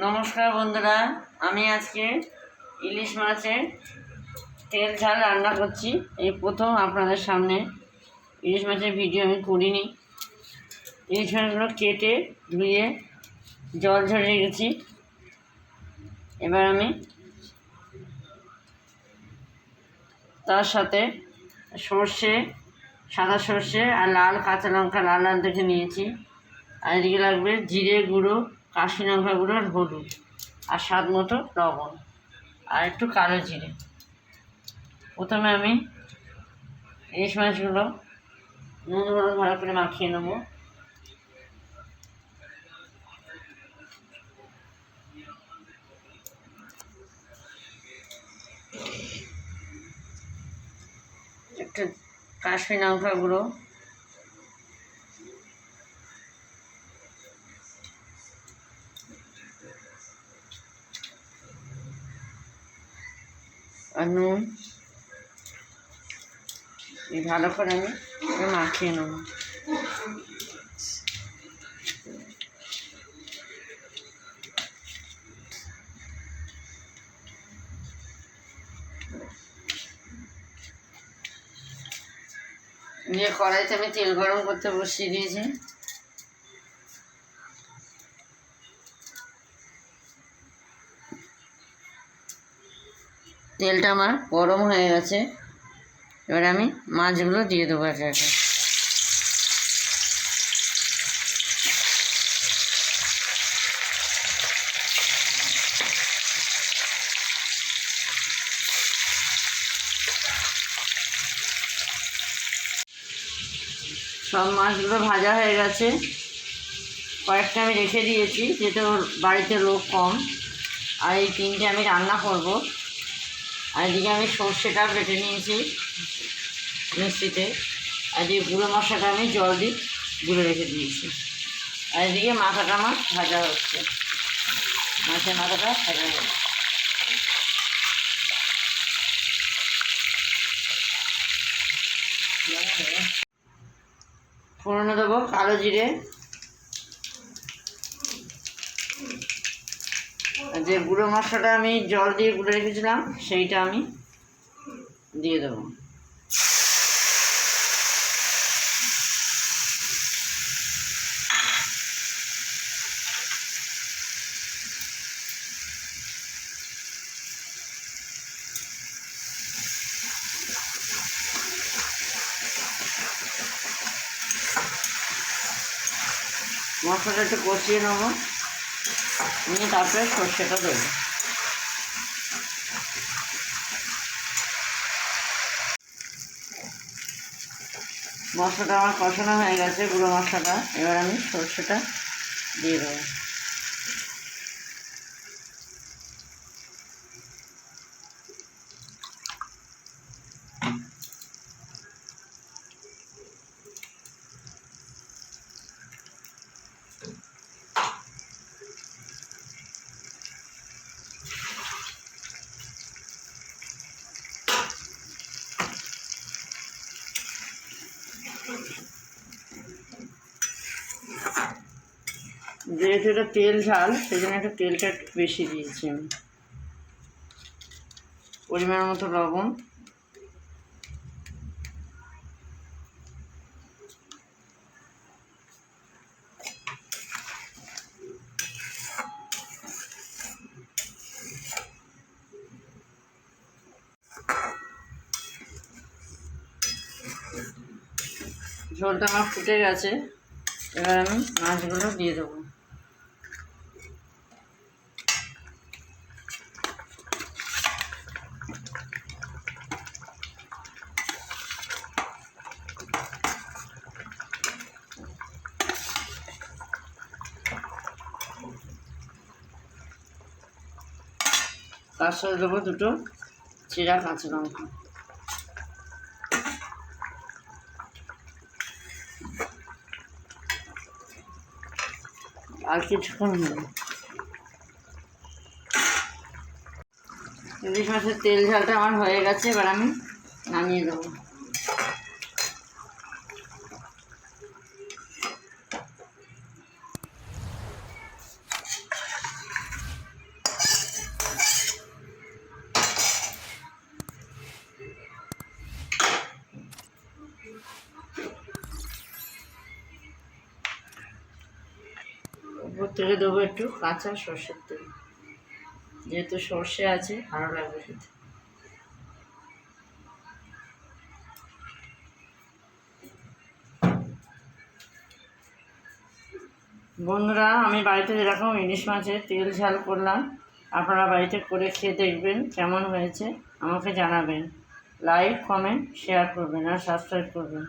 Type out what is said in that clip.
নমস্কার বন্ধুরা, আমি আজকে ইলিশ মাছের তেল ঝাল রান্না করছি। এই প্রথম আপনাদের সামনে ইলিশ মাছের ভিডিও আমি করিনি। ইলিশ মাছগুলো কেটে ধুয়ে জল ঝরিয়ে গেছি। এবার আমি তার সাথে সর্ষে, সাদা সর্ষে আর লাল কাঁচা লঙ্কা লাল লাল দেখে নিয়েছি। আর এদিকে লাগবে জিরে গুঁড়ো, কাশি লঙ্কা গুঁড়ো আর হলুদ আর স্বাদ মতো লবণ আর একটু কালো জিরে। প্রথমে আমি ইলিশ মাছগুলো নুন হলুদ ভালো করে মাখিয়ে নেব। একটু কাশ্মীর লঙ্কা গুঁড়ো, আর নুন ভালো করে আমি মাখিয়ে নেব। দিয়ে কড়াইতে আমি তেল গরম করতে বসিয়ে দিয়েছি। তেলটা আমার গরম হয়ে গেছে। এবার আমি মাছগুলো দিয়ে দেবো একে একে। সব মাছগুলো ভাজা হয়ে গেছে। কয়েকটা আমি রেখে দিয়েছি, যেহেতু বাড়িতে লোক কম আর এই তিনটে আমি রান্না করব। আর এদিকে আমি সর্ষেটা বেটে নিয়েছি মিক্সিতে। আর এদিকে গুঁড়ো মশলাটা আমি জল দিয়ে গুঁড়ো রেখে দিয়েছি। আর এদিকে মাথাটা আমার ভাজা হচ্ছে, মাছের মাথাটা ভাজা হচ্ছে। ফোড়নে দেবো কালো জিরে, যে গুঁড়ো মশলাটা আমি জল দিয়ে গুঁড়ো রেখেছিলাম সেইটা আমি দিয়ে দেবো। মশলাটা একটু কষিয়ে নেবো, নিয়ে তারপরে সর্ষেটা দেবো। মশলাটা আমার কষানো হয়ে গেছে, গুঁড়ো মশলাটা। এবার আমি সর্ষেটা দিয়ে দেবো। যেহেতু এটা তেল ঝাল, সেই জন্য একটু তেলটা একটু বেশি দিয়েছি আমি। পরিমাণ মতো লবণ, ঝোলটা আমার ফুটে গেছে। এবার আমি মাছগুলো দিয়ে দেবো। তার সাথে দেবো দুটো চিরা কাঁচা লঙ্কা। আর কিছুক্ষণ হবে। ইলিশ মাছের তেল ঝালটা আমার হয়ে গেছে, এবার আমি নামিয়ে দেবো। থেকে দেবো একটু কাঁচা সর্ষের তেল, যেহেতু সর্ষে আছে ভালো লাগবে খেতে। বন্ধুরা, আমি বাড়িতে যেরকম ইলিশ মাছের তেল ঝাল করলাম, আপনারা বাড়িতে করে খেয়ে দেখবেন কেমন হয়েছে, আমাকে জানাবেন। লাইক, কমেন্ট, শেয়ার করবেন আর সাবস্ক্রাইব করবেন।